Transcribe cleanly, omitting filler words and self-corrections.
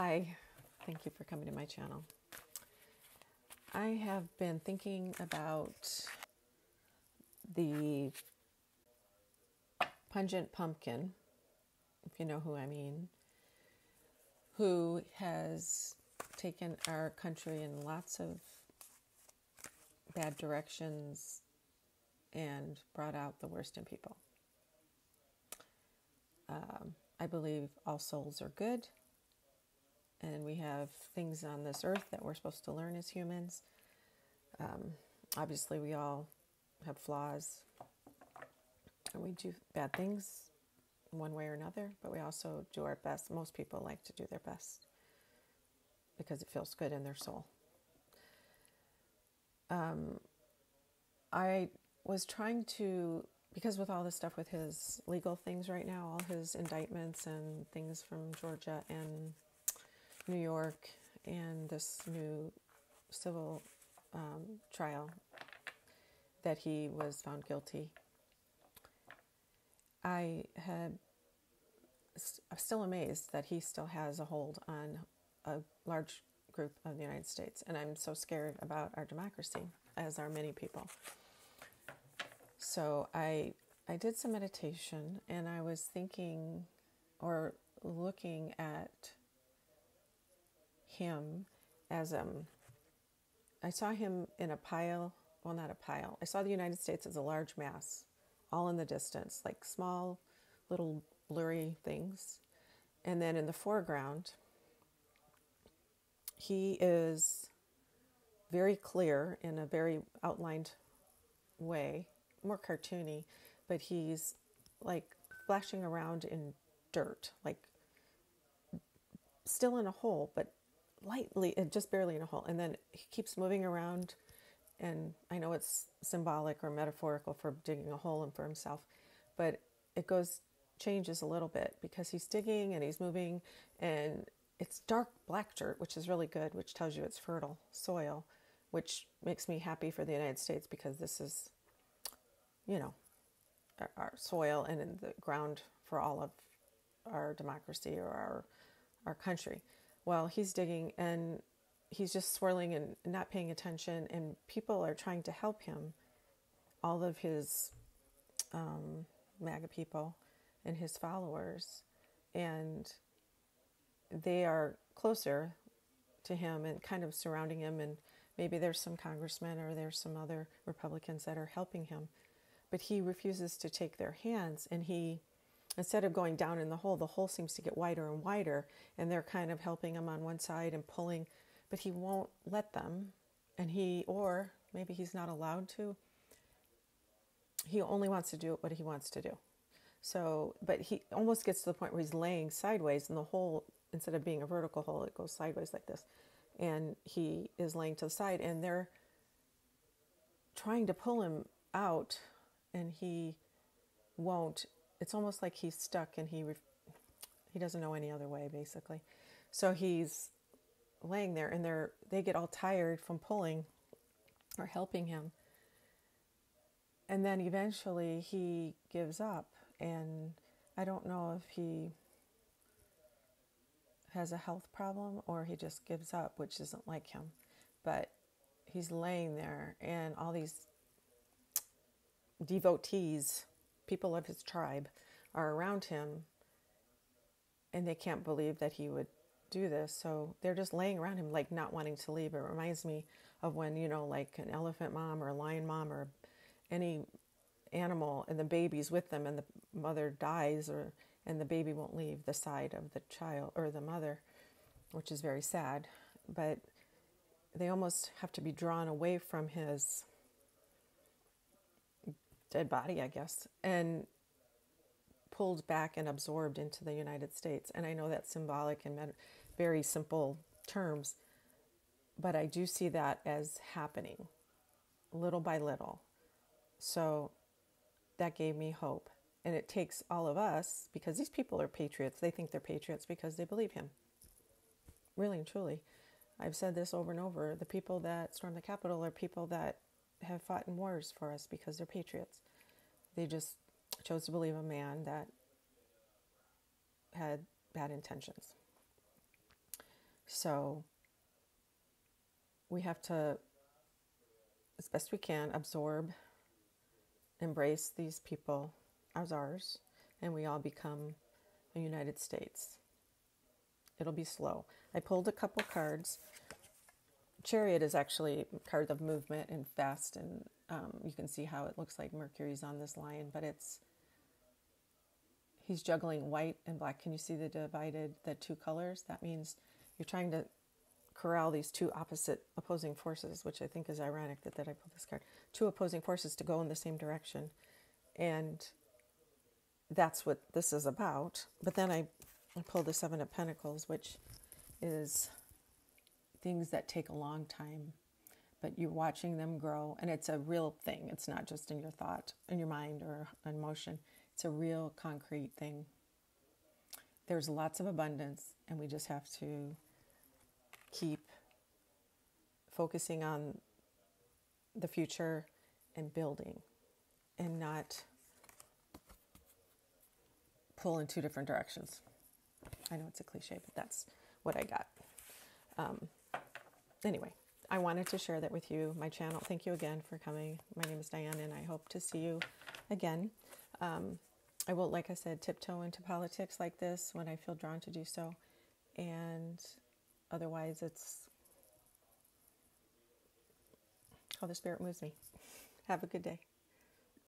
Hi, thank you for coming to my channel. I have been thinking about the Pungent Pumpkin, if you know who I mean, who has taken our country in lots of bad directions and brought out the worst in people. I believe all souls are good, and we have things on this earth that we're supposed to learn as humans. Obviously, we all have flaws, and we do bad things in one way or another, but we also do our best. Most people like to do their best because it feels good in their soul. I was trying to, because with all this stuff with his legal things right now, all his indictments and things from Georgia and New York and this new civil trial that he was found guilty, I'm still amazed that he still has a hold on a large group of the United States. And I'm so scared about our democracy, as are many people. So I did some meditation, and I was thinking or looking at him as I saw him in a pile, well, not a pile. I saw the United States as a large mass, all in the distance, like small little blurry things. And then in the foreground, he is very clear in a very outlined way, more cartoony, but he's like flashing around in dirt, like still in a hole, but lightly, just barely in a hole. And then he keeps moving around, and I know it's symbolic or metaphorical for digging a hole in for himself, but it changes a little bit because he's digging and he's moving, and it's dark black dirt, which is really good, which tells you it's fertile soil, which makes me happy for the United States because this is, our soil and in the ground for all of our democracy or our country. Well, he's digging and he's just swirling and not paying attention, and people are trying to help him. All of his MAGA people and his followers, and they are closer to him and kind of surrounding him, and maybe there's some congressmen or there's some other Republicans that are helping him, but he refuses to take their hands, and instead of going down in the hole seems to get wider and wider, and they're kind of helping him on one side and pulling, but he won't let them, or maybe he's not allowed to. He only wants to do what he wants to do. So, but he almost gets to the point where he's laying sideways in the hole. Instead of being a vertical hole, it goes sideways like this. And he is laying to the side, and they're trying to pull him out, and he won't. It's almost like he's stuck, and he doesn't know any other way, basically. So he's laying there, and they get all tired from pulling or helping him. And then eventually he gives up, and I don't know if he has a health problem or he just gives up, which isn't like him. But he's laying there, and all these devotees, people of his tribe, are around him, and they can't believe that he would do this. So they're just laying around him, like not wanting to leave. It reminds me of when, like an elephant mom or a lion mom or any animal, and the baby's with them, and the mother dies, and the baby won't leave the side of the child or the mother, which is very sad. But they almost have to be drawn away from his dead body, I guess, and pulled back and absorbed into the United States. And I know that's symbolic and very simple terms, but I do see that as happening little by little. So that gave me hope. And it takes all of us, because these people are patriots. They think they're patriots because they believe him. Really and truly. I've said this over and over. The people that stormed the Capitol are people that have fought in wars for us because they're patriots. They just chose to believe a man that had bad intentions. So we have to, as best we can, absorb, embrace these people as ours, and we all become a United States. It'll be slow. I pulled a couple cards. Chariot is actually a card of movement and fast, and you can see how it looks like Mercury's on this line, but he's juggling white and black. Can you see the two colors? That means you're trying to corral these two opposing forces, which I think is ironic that I pulled this card. Two opposing forces to go in the same direction. And that's what this is about. But then I pulled the Seven of Pentacles, which is things that take a long time, but you're watching them grow, and it's a real thing. It's not just in your thought, in your mind, or emotion. It's a real concrete thing. There's lots of abundance, and we just have to keep focusing on the future and building, and not pull in two different directions. I know it's a cliche, but that's what I got. Anyway, I wanted to share that with you, my channel. Thank you again for coming. My name is Diane, and I hope to see you again. I will, like I said, tiptoe into politics like this when I feel drawn to do so. And otherwise, it's how the spirit moves me. Have a good day.